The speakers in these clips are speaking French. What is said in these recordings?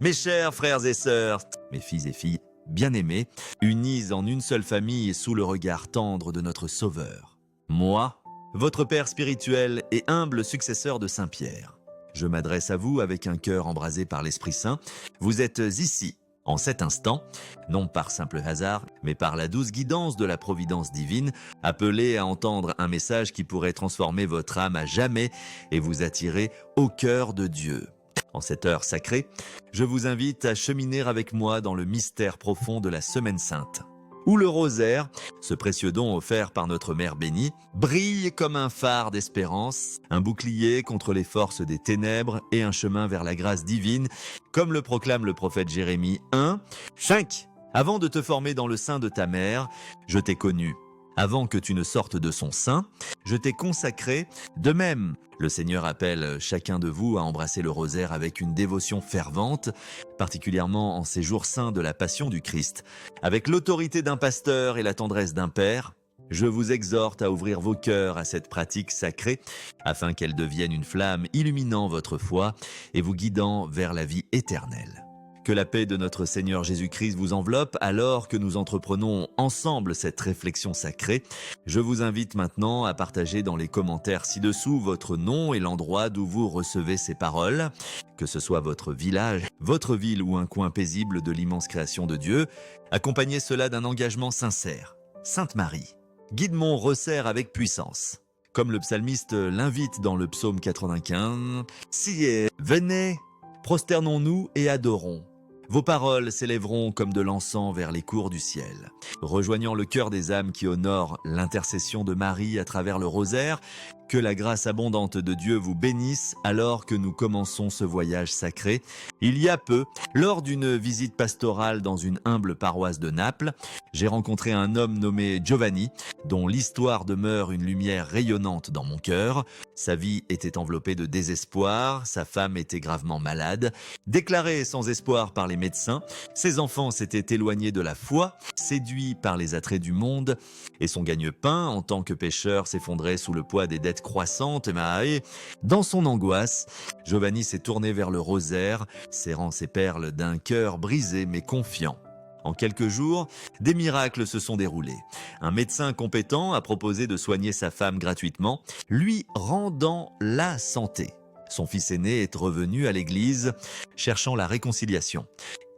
Mes chers frères et sœurs, mes fils et filles bien-aimés, unis en une seule famille sous le regard tendre de notre Sauveur. Moi, votre Père spirituel et humble successeur de Saint-Pierre. Je m'adresse à vous avec un cœur embrasé par l'Esprit Saint. Vous êtes ici, en cet instant, non par simple hasard, mais par la douce guidance de la providence divine, appelés à entendre un message qui pourrait transformer votre âme à jamais et vous attirer au cœur de Dieu. En cette heure sacrée, je vous invite à cheminer avec moi dans le mystère profond de la Semaine Sainte, où le rosaire, ce précieux don offert par notre Mère bénie, brille comme un phare d'espérance, un bouclier contre les forces des ténèbres et un chemin vers la grâce divine, comme le proclame le prophète Jérémie 1:5. Avant de te former dans le sein de ta mère, je t'ai connu. Avant que tu ne sortes de son sein, je t'ai consacré. De même, le Seigneur appelle chacun de vous à embrasser le rosaire avec une dévotion fervente, particulièrement en ces jours saints de la Passion du Christ. Avec l'autorité d'un pasteur et la tendresse d'un père, je vous exhorte à ouvrir vos cœurs à cette pratique sacrée, afin qu'elle devienne une flamme illuminant votre foi et vous guidant vers la vie éternelle. Que la paix de notre Seigneur Jésus-Christ vous enveloppe alors que nous entreprenons ensemble cette réflexion sacrée. Je vous invite maintenant à partager dans les commentaires ci-dessous votre nom et l'endroit d'où vous recevez ces paroles, que ce soit votre village, votre ville ou un coin paisible de l'immense création de Dieu. Accompagnez cela d'un engagement sincère. Sainte Marie, guide mon rosaire avec puissance. Comme le psalmiste l'invite dans le psaume 95, « Sillez, venez, prosternons-nous et adorons. Vos paroles s'élèveront comme de l'encens vers les cours du ciel. » Rejoignant le cœur des âmes qui honorent l'intercession de Marie à travers le rosaire, que la grâce abondante de Dieu vous bénisse alors que nous commençons ce voyage sacré. Il y a peu, lors d'une visite pastorale dans une humble paroisse de Naples, j'ai rencontré un homme nommé Giovanni, dont l'histoire demeure une lumière rayonnante dans mon cœur. Sa vie était enveloppée de désespoir, sa femme était gravement malade, déclarée sans espoir par les médecins, ses enfants s'étaient éloignés de la foi, séduits par les attraits du monde, et son gagne-pain en tant que pécheur s'effondrait sous le poids des dettes croissantes. Et dans son angoisse, Giovanni s'est tourné vers le rosaire, serrant ses perles d'un cœur brisé mais confiant. En quelques jours, des miracles se sont déroulés. Un médecin compétent a proposé de soigner sa femme gratuitement, lui rendant la santé. Son fils aîné est revenu à l'église, cherchant la réconciliation.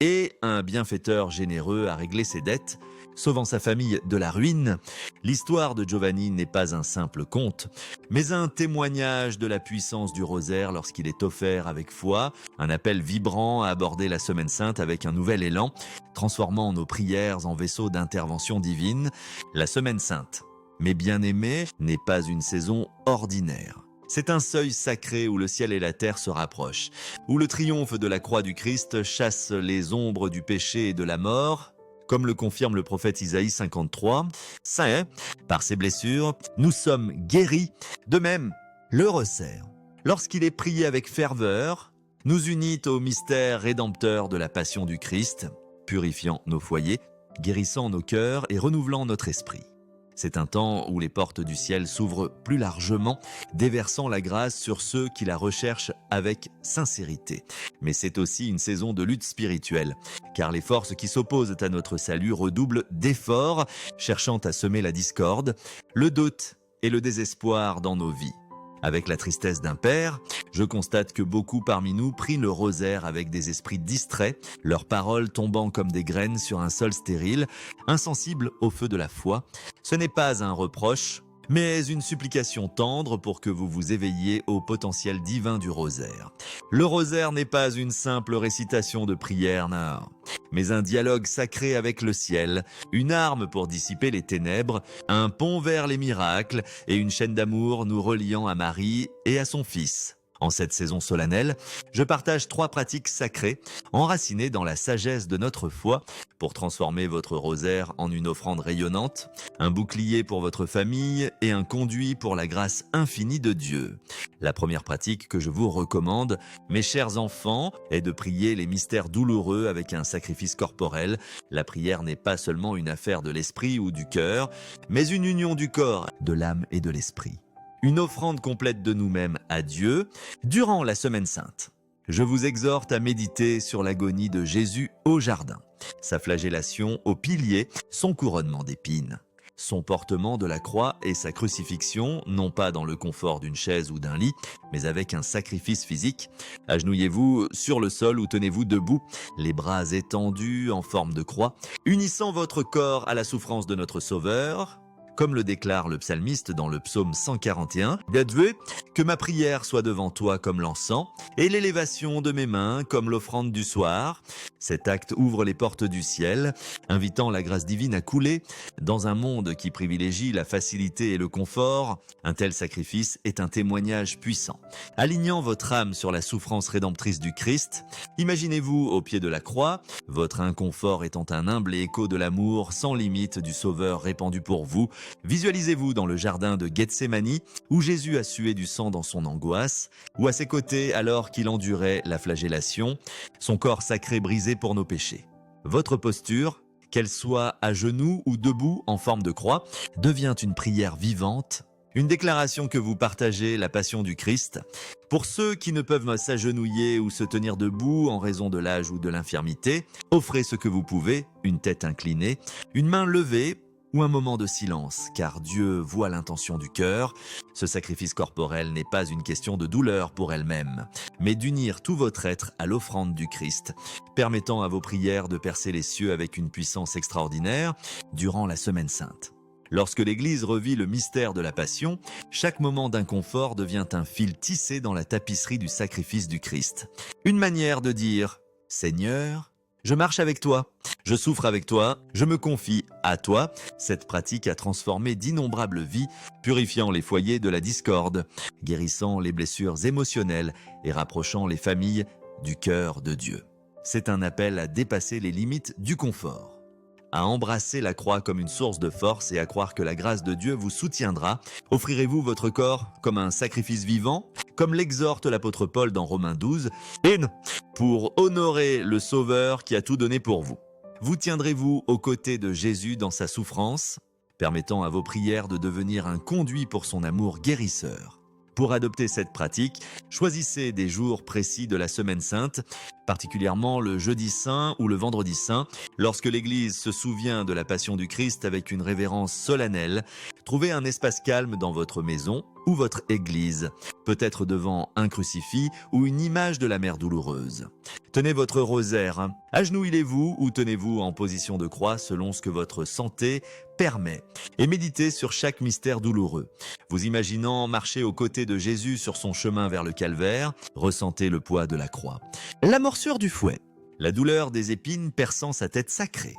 Et un bienfaiteur généreux a réglé ses dettes, sauvant sa famille de la ruine. L'histoire de Giovanni n'est pas un simple conte, mais un témoignage de la puissance du rosaire lorsqu'il est offert avec foi, un appel vibrant à aborder la Semaine Sainte avec un nouvel élan, transformant nos prières en vaisseaux d'intervention divine. La Semaine Sainte, mes bien-aimés, n'est pas une saison ordinaire. C'est un seuil sacré où le ciel et la terre se rapprochent, où le triomphe de la croix du Christ chasse les ombres du péché et de la mort. Comme le confirme le prophète Isaïe 53, Saint, par ses blessures, nous sommes guéris. De même, le rosaire, lorsqu'il est prié avec ferveur, nous unit au mystère rédempteur de la passion du Christ, purifiant nos foyers, guérissant nos cœurs et renouvelant notre esprit. C'est un temps où les portes du ciel s'ouvrent plus largement, déversant la grâce sur ceux qui la recherchent avec sincérité. Mais c'est aussi une saison de lutte spirituelle, car les forces qui s'opposent à notre salut redoublent d'efforts, cherchant à semer la discorde, le doute et le désespoir dans nos vies. Avec la tristesse d'un père, je constate que beaucoup parmi nous prient le rosaire avec des esprits distraits, leurs paroles tombant comme des graines sur un sol stérile, insensibles au feu de la foi. Ce n'est pas un reproche, mais une supplication tendre pour que vous vous éveilliez au potentiel divin du rosaire. Le rosaire n'est pas une simple récitation de prière, non, mais un dialogue sacré avec le ciel, une arme pour dissiper les ténèbres, un pont vers les miracles et une chaîne d'amour nous reliant à Marie et à son Fils. En cette saison solennelle, je partage 3 pratiques sacrées, enracinées dans la sagesse de notre foi, pour transformer votre rosaire en une offrande rayonnante, un bouclier pour votre famille et un conduit pour la grâce infinie de Dieu. La première pratique que je vous recommande, mes chers enfants, est de prier les mystères douloureux avec un sacrifice corporel. La prière n'est pas seulement une affaire de l'esprit ou du cœur, mais une union du corps, de l'âme et de l'esprit. Une offrande complète de nous-mêmes à Dieu durant la Semaine Sainte. je vous exhorte à méditer sur l'agonie de Jésus au jardin, sa flagellation au pilier, son couronnement d'épines, son portement de la croix et sa crucifixion, non pas dans le confort d'une chaise ou d'un lit, mais avec un sacrifice physique. Agenouillez-vous sur le sol ou tenez-vous debout, les bras étendus en forme de croix, unissant votre corps à la souffrance de notre Sauveur. Comme le déclare le psalmiste dans le psaume 141, « Dieu, que ma prière soit devant toi comme l'encens, et l'élévation de mes mains comme l'offrande du soir. » Cet acte ouvre les portes du ciel, invitant la grâce divine à couler. Dans un monde qui privilégie la facilité et le confort, un tel sacrifice est un témoignage puissant. Alignant votre âme sur la souffrance rédemptrice du Christ, imaginez-vous au pied de la croix, votre inconfort étant un humble écho de l'amour sans limite du Sauveur répandu pour vous. Visualisez-vous dans le jardin de Gethsémani, où Jésus a sué du sang dans son angoisse, ou à ses côtés alors qu'il endurait la flagellation, son corps sacré brisé pour nos péchés. Votre posture, qu'elle soit à genoux ou debout en forme de croix, devient une prière vivante, une déclaration que vous partagez la passion du Christ. Pour ceux qui ne peuvent s'agenouiller ou se tenir debout en raison de l'âge ou de l'infirmité, offrez ce que vous pouvez, une tête inclinée, une main levée, ou un moment de silence, car Dieu voit l'intention du cœur. Ce sacrifice corporel n'est pas une question de douleur pour elle-même, mais d'unir tout votre être à l'offrande du Christ, permettant à vos prières de percer les cieux avec une puissance extraordinaire durant la Semaine Sainte. Lorsque l'Église revit le mystère de la Passion, chaque moment d'inconfort devient un fil tissé dans la tapisserie du sacrifice du Christ. Une manière de dire « Seigneur, je marche avec toi, je souffre avec toi, je me confie à toi. » Cette pratique a transformé d'innombrables vies, purifiant les foyers de la discorde, guérissant les blessures émotionnelles et rapprochant les familles du cœur de Dieu. C'est un appel à dépasser les limites du confort, à embrasser la croix comme une source de force et à croire que la grâce de Dieu vous soutiendra. Offrirez-vous votre corps comme un sacrifice vivant, comme l'exhorte l'apôtre Paul dans Romains 12, pour honorer le Sauveur qui a tout donné pour vous. Vous tiendrez-vous aux côtés de Jésus dans sa souffrance, permettant à vos prières de devenir un conduit pour son amour guérisseur. Pour adopter cette pratique, choisissez des jours précis de la Semaine Sainte, particulièrement le jeudi saint ou le vendredi saint, lorsque l'Église se souvient de la Passion du Christ avec une révérence solennelle. Trouvez un espace calme dans votre maison ou votre église, peut-être devant un crucifix ou une image de la Mère douloureuse. Tenez votre rosaire, agenouillez-vous ou tenez-vous en position de croix selon ce que votre santé permet et méditez sur chaque mystère douloureux. Vous imaginant marcher aux côtés de Jésus sur son chemin vers le calvaire, ressentez le poids de la croix. La morsure du fouet, la douleur des épines perçant sa tête sacrée.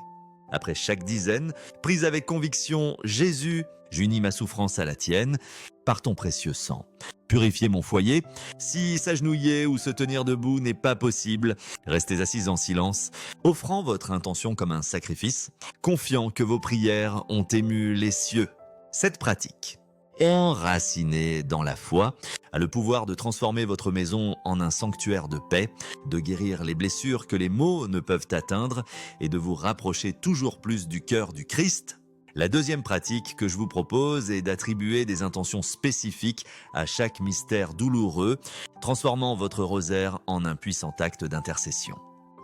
Après chaque dizaine, prise avec conviction, Jésus, j'unis ma souffrance à la tienne, par ton précieux sang. Purifiez mon foyer. Si s'agenouiller ou se tenir debout n'est pas possible, restez assis en silence, offrant votre intention comme un sacrifice, confiant que vos prières ont ému les cieux. Cette pratique, enracinée dans la foi, a le pouvoir de transformer votre maison en un sanctuaire de paix, de guérir les blessures que les maux ne peuvent atteindre et de vous rapprocher toujours plus du cœur du Christ. La deuxième pratique que je vous propose est d'attribuer des intentions spécifiques à chaque mystère douloureux, transformant votre rosaire en un puissant acte d'intercession.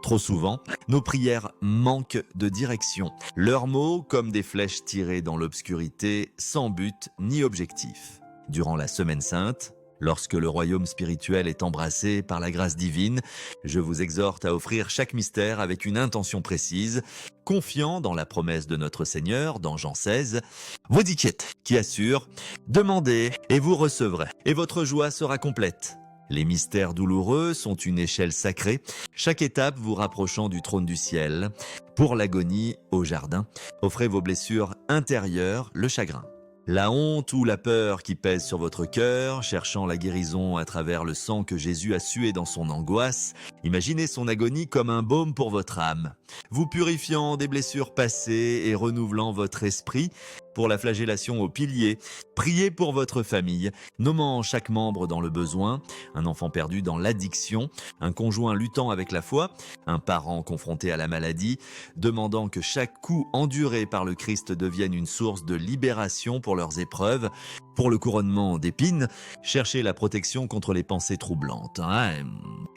Trop souvent, nos prières manquent de direction. Leurs mots, comme des flèches tirées dans l'obscurité, sans but ni objectif. Durant la Semaine Sainte, lorsque le royaume spirituel est embrassé par la grâce divine, je vous exhorte à offrir chaque mystère avec une intention précise, confiant dans la promesse de notre Seigneur dans Jean 16, « Vodiquette » qui assure « Demandez et vous recevrez, et votre joie sera complète ». Les mystères douloureux sont une échelle sacrée, chaque étape vous rapprochant du trône du ciel. Pour l'agonie au jardin, offrez vos blessures intérieures, le chagrin, la honte ou la peur qui pèse sur votre cœur, cherchant la guérison à travers le sang que Jésus a sué dans son angoisse. Imaginez son agonie comme un baume pour votre âme, vous purifiant des blessures passées et renouvelant votre esprit. pour la flagellation au pilier. Priez pour votre famille, nommant chaque membre dans le besoin, un enfant perdu dans l'addiction, un conjoint luttant avec la foi, un parent confronté à la maladie, demandant que chaque coup enduré par le Christ devienne une source de libération pour leurs épreuves. Pour le couronnement d'épines, cherchez la protection contre les pensées troublantes,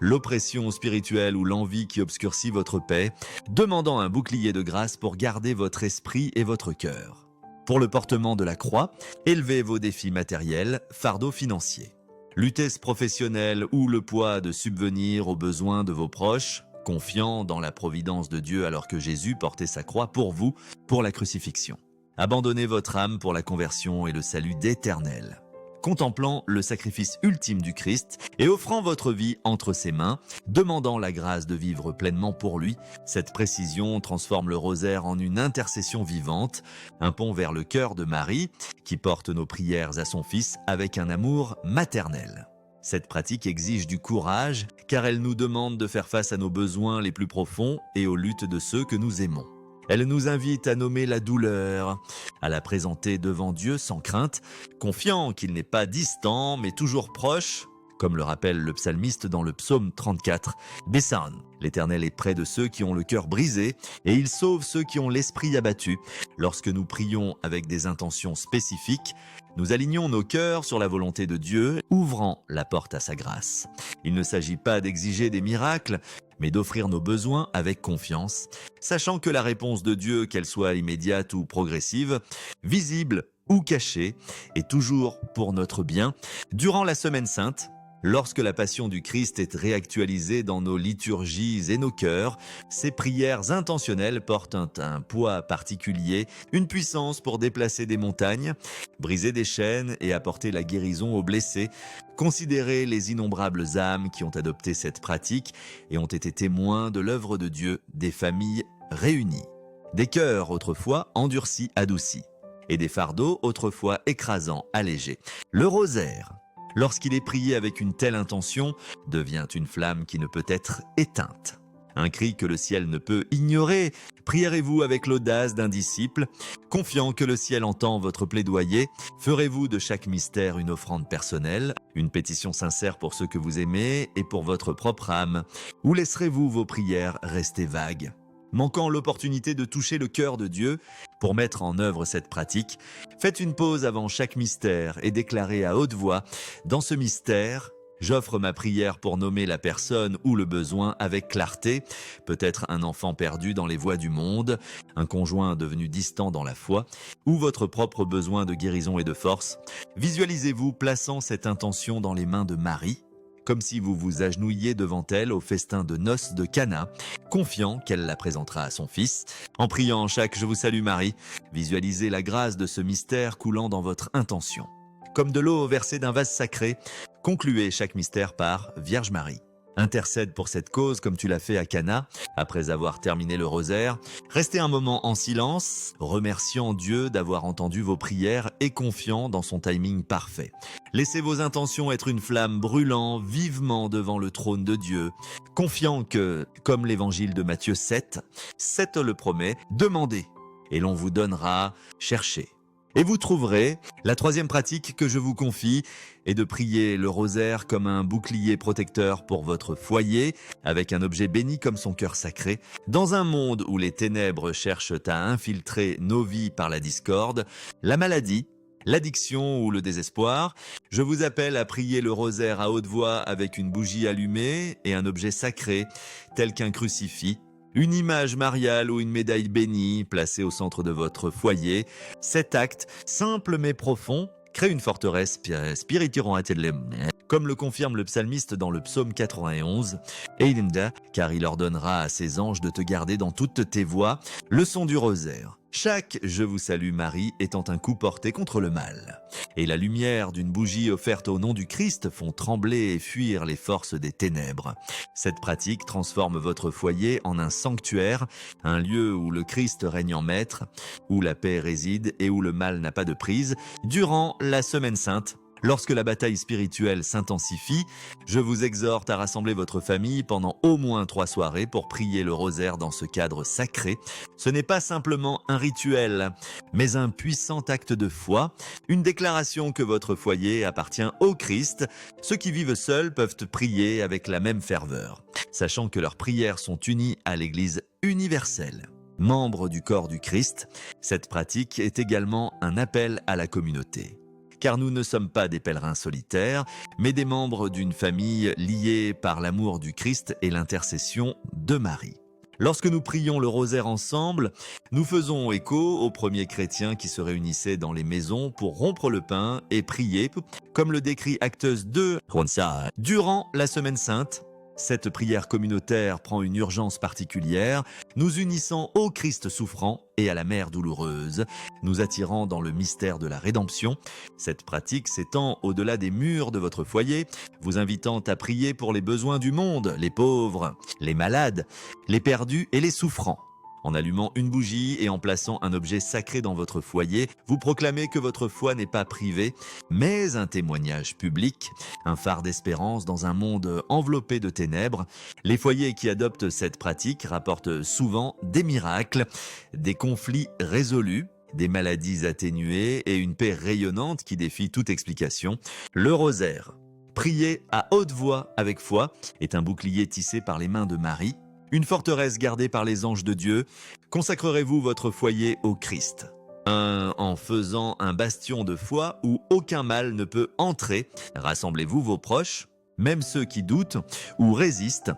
l'oppression spirituelle ou l'envie qui obscurcit votre paix, demandant un bouclier de grâce pour garder votre esprit et votre cœur. Pour le portement de la croix, élevez vos défis matériels, fardeaux financiers. Luttesse professionnelle ou le poids de subvenir aux besoins de vos proches, confiant dans la providence de Dieu alors que Jésus portait sa croix pour vous, pour la crucifixion. Abandonnez votre âme pour la conversion et le salut d'Éternel. Contemplant le sacrifice ultime du Christ et offrant votre vie entre ses mains, demandant la grâce de vivre pleinement pour lui, cette précision transforme le rosaire en une intercession vivante, un pont vers le cœur de Marie, qui porte nos prières à son Fils avec un amour maternel. Cette pratique exige du courage, car elle nous demande de faire face à nos besoins les plus profonds et aux luttes de ceux que nous aimons. Elle nous invite à nommer la douleur, à la présenter devant Dieu sans crainte, confiant qu'il n'est pas distant mais toujours proche, comme le rappelle le psalmiste dans le psaume 34. Bessan, l'Éternel est près de ceux qui ont le cœur brisé et il sauve ceux qui ont l'esprit abattu. Lorsque nous prions avec des intentions spécifiques, nous alignons nos cœurs sur la volonté de Dieu, ouvrant la porte à sa grâce. Il ne s'agit pas d'exiger des miracles, mais d'offrir nos besoins avec confiance, sachant que la réponse de Dieu, qu'elle soit immédiate ou progressive, visible ou cachée, est toujours pour notre bien. Durant la Semaine Sainte, lorsque la passion du Christ est réactualisée dans nos liturgies et nos cœurs, ces prières intentionnelles portent un poids particulier, une puissance pour déplacer des montagnes, briser des chaînes et apporter la guérison aux blessés. Considérez les innombrables âmes qui ont adopté cette pratique et ont été témoins de l'œuvre de Dieu, des familles réunies, des cœurs autrefois endurcis, adoucis, et des fardeaux autrefois écrasants, allégés. Le rosaire, lorsqu'il est prié avec une telle intention, devient une flamme qui ne peut être éteinte. Un cri que le ciel ne peut ignorer. Prierez-vous avec l'audace d'un disciple, confiant que le ciel entend votre plaidoyer. Ferez-vous de chaque mystère une offrande personnelle, une pétition sincère pour ceux que vous aimez et pour votre propre âme? Ou laisserez-vous vos prières rester vagues? Manquant l'opportunité de toucher le cœur de Dieu, pour mettre en œuvre cette pratique, faites une pause avant chaque mystère et déclarez à haute voix « Dans ce mystère, j'offre ma prière pour nommer la personne ou le besoin avec clarté, peut-être un enfant perdu dans les voies du monde, un conjoint devenu distant dans la foi, ou votre propre besoin de guérison et de force. Visualisez-vous plaçant cette intention dans les mains de Marie, comme si vous vous agenouilliez devant elle au festin de noces de Cana, confiant qu'elle la présentera à son fils. En priant chaque « Je vous salue Marie », visualisez la grâce de ce mystère coulant dans votre intention. Comme de l'eau versée d'un vase sacré, concluez chaque mystère par « Vierge Marie ». Intercède pour cette cause comme tu l'as fait à Cana, après avoir terminé le rosaire. Restez un moment en silence, remerciant Dieu d'avoir entendu vos prières et confiant dans son timing parfait. Laissez vos intentions être une flamme brûlant vivement devant le trône de Dieu, confiant que, comme l'évangile de Matthieu 7 le promet, demandez et l'on vous donnera, cherchez. Et vous trouverez, la troisième pratique que je vous confie est de prier le rosaire comme un bouclier protecteur pour votre foyer, avec un objet béni comme son cœur sacré. Dans un monde où les ténèbres cherchent à infiltrer nos vies par la discorde, la maladie, l'addiction ou le désespoir, je vous appelle à prier le rosaire à haute voix avec une bougie allumée et un objet sacré, tel qu'un crucifix, une image mariale ou une médaille bénie placée au centre de votre foyer. Cet acte, simple mais profond, crée une forteresse spirituelle, comme le confirme le psalmiste dans le psaume 91, car il ordonnera à ses anges de te garder dans toutes tes voies. Leçon du rosaire. Chaque « Je vous salue Marie » étant un coup porté contre le mal. Et la lumière d'une bougie offerte au nom du Christ font trembler et fuir les forces des ténèbres. Cette pratique transforme votre foyer en un sanctuaire, un lieu où le Christ règne en maître, où la paix réside et où le mal n'a pas de prise. Durant la Semaine Sainte, Lorsque la bataille spirituelle s'intensifie, je vous exhorte à rassembler votre famille pendant au moins 3 soirées pour prier le rosaire dans ce cadre sacré. Ce n'est pas simplement un rituel, mais un puissant acte de foi, une déclaration que votre foyer appartient au Christ. Ceux qui vivent seuls peuvent prier avec la même ferveur, sachant que leurs prières sont unies à l'Église universelle. Membre du corps du Christ, cette pratique est également un appel à la communauté. Car nous ne sommes pas des pèlerins solitaires, mais des membres d'une famille liée par l'amour du Christ et l'intercession de Marie. Lorsque nous prions le rosaire ensemble, nous faisons écho aux premiers chrétiens qui se réunissaient dans les maisons pour rompre le pain et prier, comme le décrit Actes 2, durant la Semaine Sainte. Cette prière communautaire prend une urgence particulière, nous unissant au Christ souffrant et à la Mère douloureuse, nous attirant dans le mystère de la rédemption. Cette pratique s'étend au-delà des murs de votre foyer, vous invitant à prier pour les besoins du monde, les pauvres, les malades, les perdus et les souffrants. En allumant une bougie et en plaçant un objet sacré dans votre foyer, vous proclamez que votre foi n'est pas privée, mais un témoignage public, un phare d'espérance dans un monde enveloppé de ténèbres. Les foyers qui adoptent cette pratique rapportent souvent des miracles, des conflits résolus, des maladies atténuées et une paix rayonnante qui défie toute explication. Le rosaire, prié à haute voix avec foi, est un bouclier tissé par les mains de Marie, une forteresse gardée par les anges de Dieu. Consacrerez-vous votre foyer au Christ, en faisant un bastion de foi où aucun mal ne peut entrer. Rassemblez-vous vos proches, même ceux qui doutent ou résistent,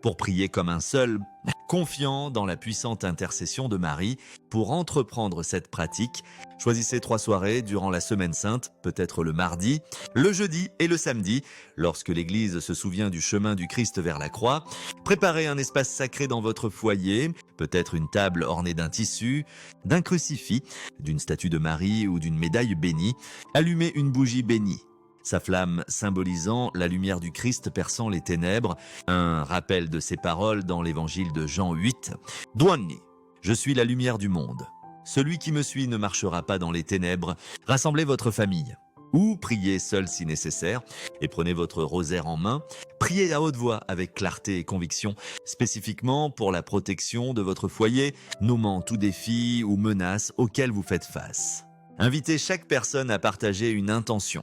pour prier comme un seul, confiant dans la puissante intercession de Marie. Pour entreprendre cette pratique, choisissez 3 soirées durant la Semaine Sainte, peut-être le mardi, le jeudi et le samedi, lorsque l'Église se souvient du chemin du Christ vers la croix. Préparez un espace sacré dans votre foyer, peut-être une table ornée d'un tissu, d'un crucifix, d'une statue de Marie ou d'une médaille bénie. Allumez une bougie bénie, sa flamme symbolisant la lumière du Christ perçant les ténèbres, un rappel de ses paroles dans l'évangile de Jean 8. « Douani, je suis la lumière du monde. Celui qui me suit ne marchera pas dans les ténèbres. Rassemblez votre famille. » Ou priez seul si nécessaire et prenez votre rosaire en main. Priez à haute voix avec clarté et conviction, spécifiquement pour la protection de votre foyer, nommant tout défi ou menace auquel vous faites face. Invitez chaque personne à partager une intention,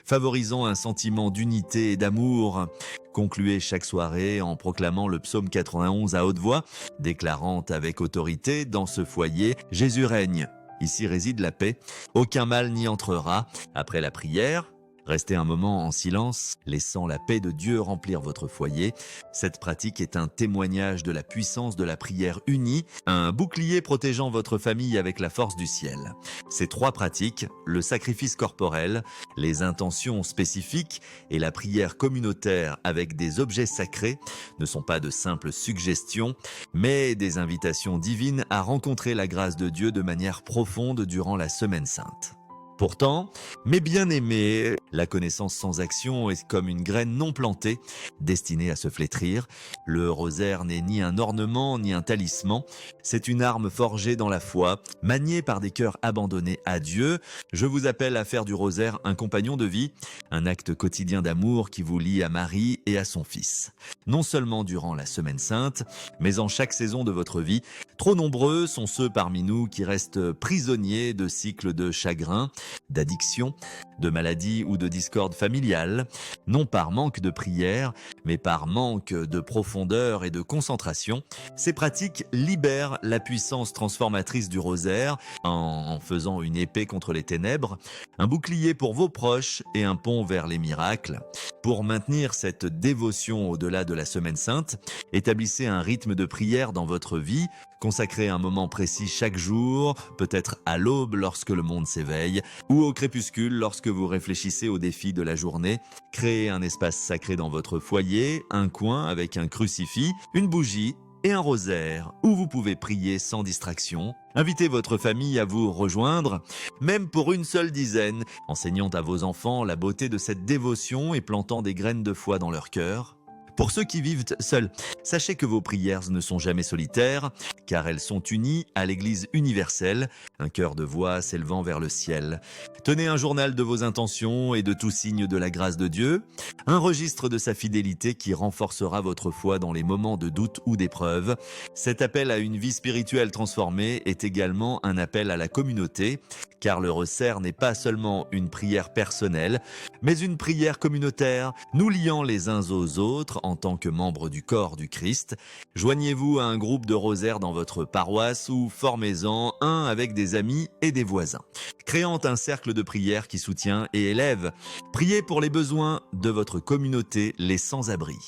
favorisant un sentiment d'unité et d'amour. Concluez chaque soirée en proclamant le psaume 91 à haute voix, déclarant avec autorité: dans ce foyer, Jésus règne. Ici réside la paix, aucun mal n'y entrera. Après la prière, restez un moment en silence, laissant la paix de Dieu remplir votre foyer. Cette pratique est un témoignage de la puissance de la prière unie, un bouclier protégeant votre famille avec la force du ciel. Ces 3 pratiques, le sacrifice corporel, les intentions spécifiques et la prière communautaire avec des objets sacrés, ne sont pas de simples suggestions, mais des invitations divines à rencontrer la grâce de Dieu de manière profonde durant la Semaine Sainte. Pourtant, mes bien-aimés, la connaissance sans action est comme une graine non plantée, destinée à se flétrir. Le rosaire n'est ni un ornement ni un talisman, c'est une arme forgée dans la foi, maniée par des cœurs abandonnés à Dieu. Je vous appelle à faire du rosaire un compagnon de vie, un acte quotidien d'amour qui vous lie à Marie et à son Fils. Non seulement durant la Semaine Sainte, mais en chaque saison de votre vie. Trop nombreux sont ceux parmi nous qui restent prisonniers de cycles de chagrin, d'addiction, de maladie ou de discorde familiale, non par manque de prière, mais par manque de profondeur et de concentration. Ces pratiques libèrent la puissance transformatrice du rosaire en faisant une épée contre les ténèbres, un bouclier pour vos proches et un pont vers les miracles. Pour maintenir cette dévotion au-delà de la Semaine Sainte, établissez un rythme de prière dans votre vie, consacrez un moment précis chaque jour, peut-être à l'aube lorsque le monde s'éveille, ou au crépuscule lorsque vous réfléchissez aux défis de la journée. Créez un espace sacré dans votre foyer, un coin avec un crucifix, une bougie et un rosaire où vous pouvez prier sans distraction. Invitez votre famille à vous rejoindre, même pour une seule dizaine, enseignant à vos enfants la beauté de cette dévotion et plantant des graines de foi dans leur cœur. Pour ceux qui vivent seuls, sachez que vos prières ne sont jamais solitaires, car elles sont unies à l'Église universelle, un chœur de voix s'élevant vers le ciel. Tenez un journal de vos intentions et de tout signe de la grâce de Dieu, un registre de sa fidélité qui renforcera votre foi dans les moments de doute ou d'épreuve. Cet appel à une vie spirituelle transformée est également un appel à la communauté, car le rosaire n'est pas seulement une prière personnelle, mais une prière communautaire, nous liant les uns aux autres en tant que membres du corps du Christ. Joignez-vous à un groupe de rosaires dans votre paroisse ou formez-en un avec des amis et des voisins, créant un cercle de prière qui soutient et élève. Priez pour les besoins de votre communauté, les sans-abri,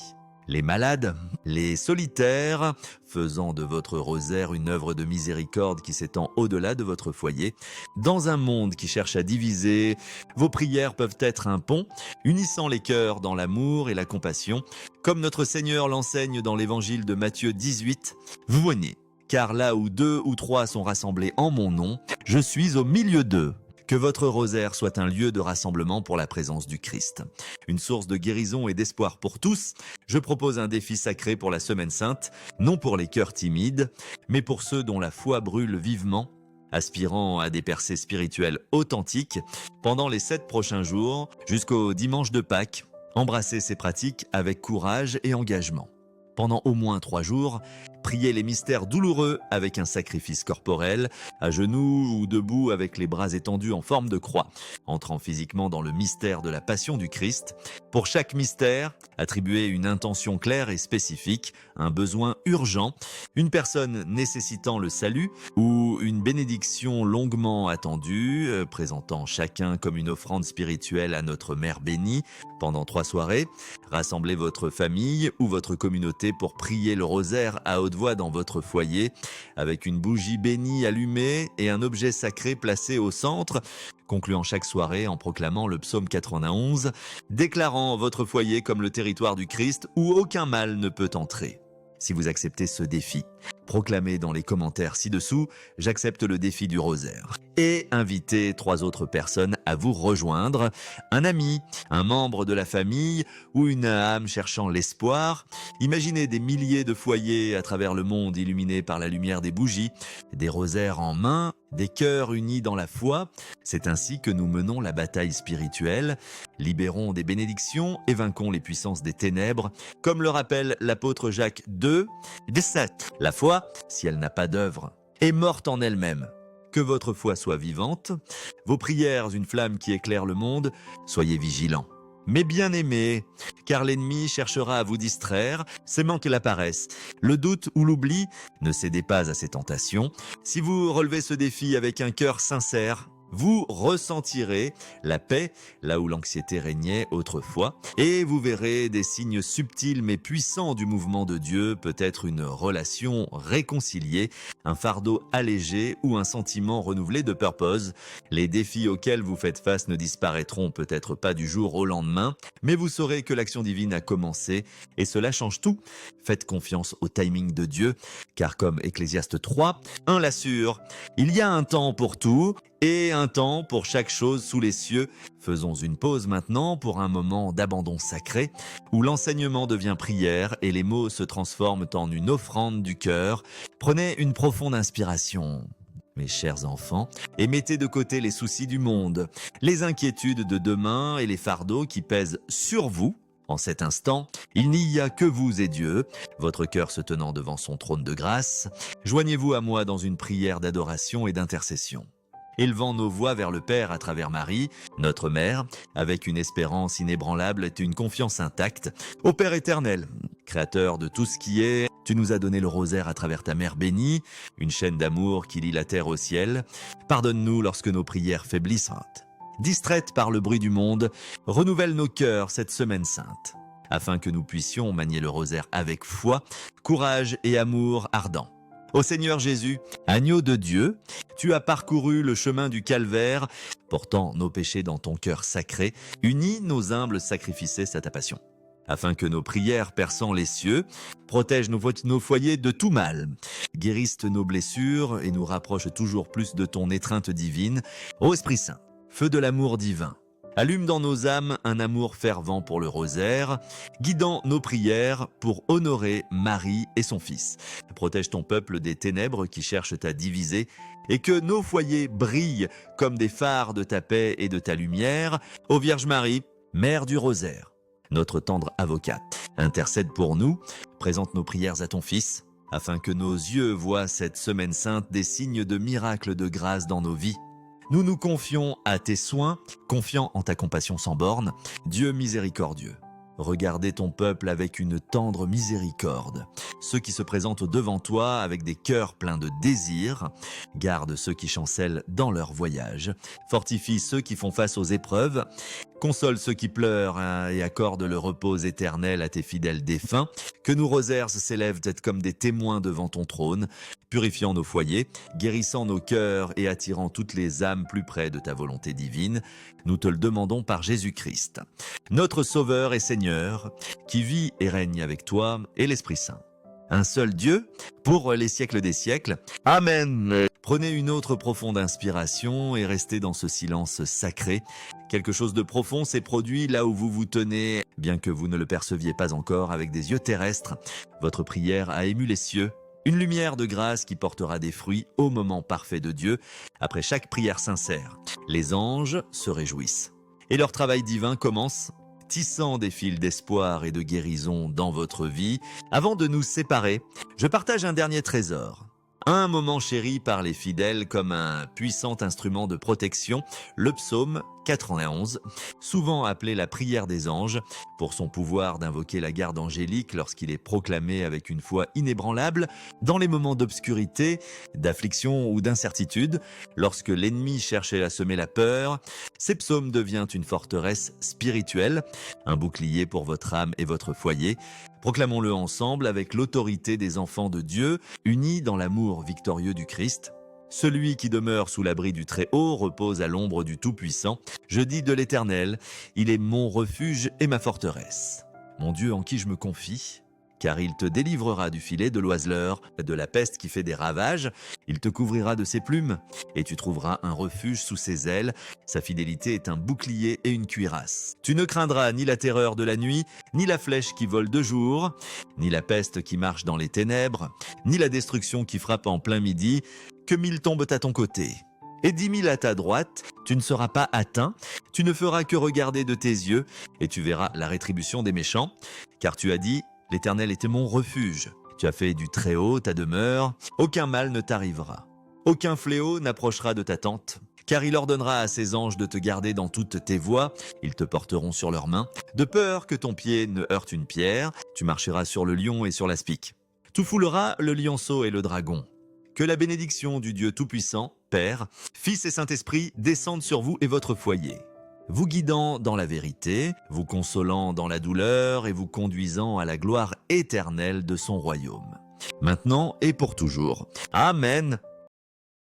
les malades, les solitaires, faisant de votre rosaire une œuvre de miséricorde qui s'étend au-delà de votre foyer. Dans un monde qui cherche à diviser, vos prières peuvent être un pont, unissant les cœurs dans l'amour et la compassion. Comme notre Seigneur l'enseigne dans l'évangile de Matthieu 18, vous venez, car là où 2 ou 3 sont rassemblés en mon nom, je suis au milieu d'eux. Que votre rosaire soit un lieu de rassemblement pour la présence du Christ. Une source de guérison et d'espoir pour tous, je propose un défi sacré pour la Semaine Sainte, non pour les cœurs timides, mais pour ceux dont la foi brûle vivement, aspirant à des percées spirituelles authentiques. Pendant les 7 prochains jours, jusqu'au dimanche de Pâques, embrassez ces pratiques avec courage et engagement. Pendant au moins 3 jours, priez les mystères douloureux avec un sacrifice corporel, à genoux ou debout avec les bras étendus en forme de croix, entrant physiquement dans le mystère de la passion du Christ. Pour chaque mystère, attribuez une intention claire et spécifique, un besoin urgent, une personne nécessitant le salut ou une bénédiction longuement attendue, présentant chacun comme une offrande spirituelle à notre Mère bénie. Pendant 3 soirées, rassemblez votre famille ou votre communauté pour prier le rosaire à haute voix dans votre foyer, avec une bougie bénie allumée et un objet sacré placé au centre, concluant chaque soirée en proclamant le psaume 91, déclarant votre foyer comme le territoire du Christ où aucun mal ne peut entrer. Si vous acceptez ce défi, proclamez dans les commentaires ci-dessous « J'accepte le défi du rosaire » et invitez 3 autres personnes à vous rejoindre, un ami, un membre de la famille ou une âme cherchant l'espoir. Imaginez des milliers de foyers à travers le monde illuminés par la lumière des bougies, des rosaires en main, des cœurs unis dans la foi. C'est ainsi que nous menons la bataille spirituelle, libérons des bénédictions et vainquons les puissances des ténèbres, comme le rappelle l'apôtre Jacques 2, 17. La foi, si elle n'a pas d'œuvre, est morte en elle-même. Que votre foi soit vivante, vos prières une flamme qui éclaire le monde, soyez vigilants. Mais bien-aimés, car l'ennemi cherchera à vous distraire, s'aimant que la paresse, le doute ou l'oubli, ne cédez pas à ces tentations. Si vous relevez ce défi avec un cœur sincère, vous ressentirez la paix là où l'anxiété régnait autrefois et vous verrez des signes subtils mais puissants du mouvement de Dieu, peut-être une relation réconciliée, un fardeau allégé ou un sentiment renouvelé de purpose. Les défis auxquels vous faites face ne disparaîtront peut-être pas du jour au lendemain, mais vous saurez que l'action divine a commencé et cela change tout. Faites confiance au timing de Dieu, car comme Ecclésiaste 3, 1 l'assure, il y a un temps pour tout et un temps pour chaque chose sous les cieux. Faisons une pause maintenant pour un moment d'abandon sacré où l'enseignement devient prière et les mots se transforment en une offrande du cœur. Prenez une profonde inspiration, mes chers enfants, et mettez de côté les soucis du monde, les inquiétudes de demain et les fardeaux qui pèsent sur vous. En cet instant, il n'y a que vous et Dieu, votre cœur se tenant devant son trône de grâce. Joignez-vous à moi dans une prière d'adoration et d'intercession, élevant nos voix vers le Père à travers Marie, notre Mère, avec une espérance inébranlable et une confiance intacte. Ô Père éternel, Créateur de tout ce qui est, tu nous as donné le rosaire à travers ta Mère bénie, une chaîne d'amour qui lie la terre au ciel. Pardonne-nous lorsque nos prières faiblissent. Distraites par le bruit du monde, renouvelle nos cœurs cette semaine sainte, afin que nous puissions manier le rosaire avec foi, courage et amour ardent. Ô Seigneur Jésus, agneau de Dieu, tu as parcouru le chemin du calvaire, portant nos péchés dans ton cœur sacré, unis nos humbles sacrifices à ta passion. Afin que nos prières perçant les cieux protègent nos foyers de tout mal, guérissent nos blessures et nous rapprochent toujours plus de ton étreinte divine. Ô Esprit Saint, feu de l'amour divin, Allume dans nos âmes un amour fervent pour le rosaire, guidant nos prières pour honorer Marie et son Fils. Protège ton peuple des ténèbres qui cherchent à diviser et que nos foyers brillent comme des phares de ta paix et de ta lumière. Ô Vierge Marie, Mère du rosaire, notre tendre avocate, intercède pour nous, présente nos prières à ton Fils, afin que nos yeux voient cette semaine sainte des signes de miracles de grâce dans nos vies. Nous nous confions à tes soins, confiants en ta compassion sans borne, Dieu miséricordieux. Regardez ton peuple avec une tendre miséricorde. Ceux qui se présentent devant toi avec des cœurs pleins de désirs, garde ceux qui chancellent dans leur voyage, fortifie ceux qui font face aux épreuves, console ceux qui pleurent et accorde le repos éternel à tes fidèles défunts, que nos rosaires s'élèvent comme des témoins devant ton trône, purifiant nos foyers, guérissant nos cœurs et attirant toutes les âmes plus près de ta volonté divine. Nous te le demandons par Jésus-Christ, notre Sauveur et Seigneur, qui vit et règne avec toi et l'Esprit Saint. Un seul Dieu, pour les siècles des siècles. Amen. Prenez une autre profonde inspiration et restez dans ce silence sacré. Quelque chose de profond s'est produit là où vous vous tenez, bien que vous ne le perceviez pas encore avec des yeux terrestres. Votre prière a ému les cieux. Une lumière de grâce qui portera des fruits au moment parfait de Dieu, après chaque prière sincère. Les anges se réjouissent. Et leur travail divin commence, tissant des fils d'espoir et de guérison dans votre vie. Avant de nous séparer, je partage un dernier trésor. Un moment chéri par les fidèles comme un puissant instrument de protection, le psaume 91, souvent appelé la prière des anges, pour son pouvoir d'invoquer la garde angélique lorsqu'il est proclamé avec une foi inébranlable, dans les moments d'obscurité, d'affliction ou d'incertitude, lorsque l'ennemi cherchait à semer la peur. Ces psaumes devient une forteresse spirituelle, un bouclier pour votre âme et votre foyer. Proclamons-le ensemble avec l'autorité des enfants de Dieu, unis dans l'amour victorieux du Christ. Celui qui demeure sous l'abri du Très-Haut repose à l'ombre du Tout-Puissant. Je dis de l'Éternel, il est mon refuge et ma forteresse. Mon Dieu en qui je me confie, car il te délivrera du filet de l'oiseleur, de la peste qui fait des ravages. Il te couvrira de ses plumes, et tu trouveras un refuge sous ses ailes. Sa fidélité est un bouclier et une cuirasse. Tu ne craindras ni la terreur de la nuit, ni la flèche qui vole de jour, ni la peste qui marche dans les ténèbres, ni la destruction qui frappe en plein midi. Que 1000 tombent à ton côté et 10 000 à ta droite, tu ne seras pas atteint, tu ne feras que regarder de tes yeux, et tu verras la rétribution des méchants, car tu as dit, l'Éternel était mon refuge. Tu as fait du Très-Haut ta demeure, aucun mal ne t'arrivera. Aucun fléau n'approchera de ta tente, car il ordonnera à ses anges de te garder dans toutes tes voies, ils te porteront sur leurs mains, de peur que ton pied ne heurte une pierre, tu marcheras sur le lion et sur l'aspic. Tu fouleras le lionceau et le dragon. Que la bénédiction du Dieu Tout-Puissant, Père, Fils et Saint-Esprit descendent sur vous et votre foyer, vous guidant dans la vérité, vous consolant dans la douleur et vous conduisant à la gloire éternelle de son royaume. Maintenant et pour toujours. Amen.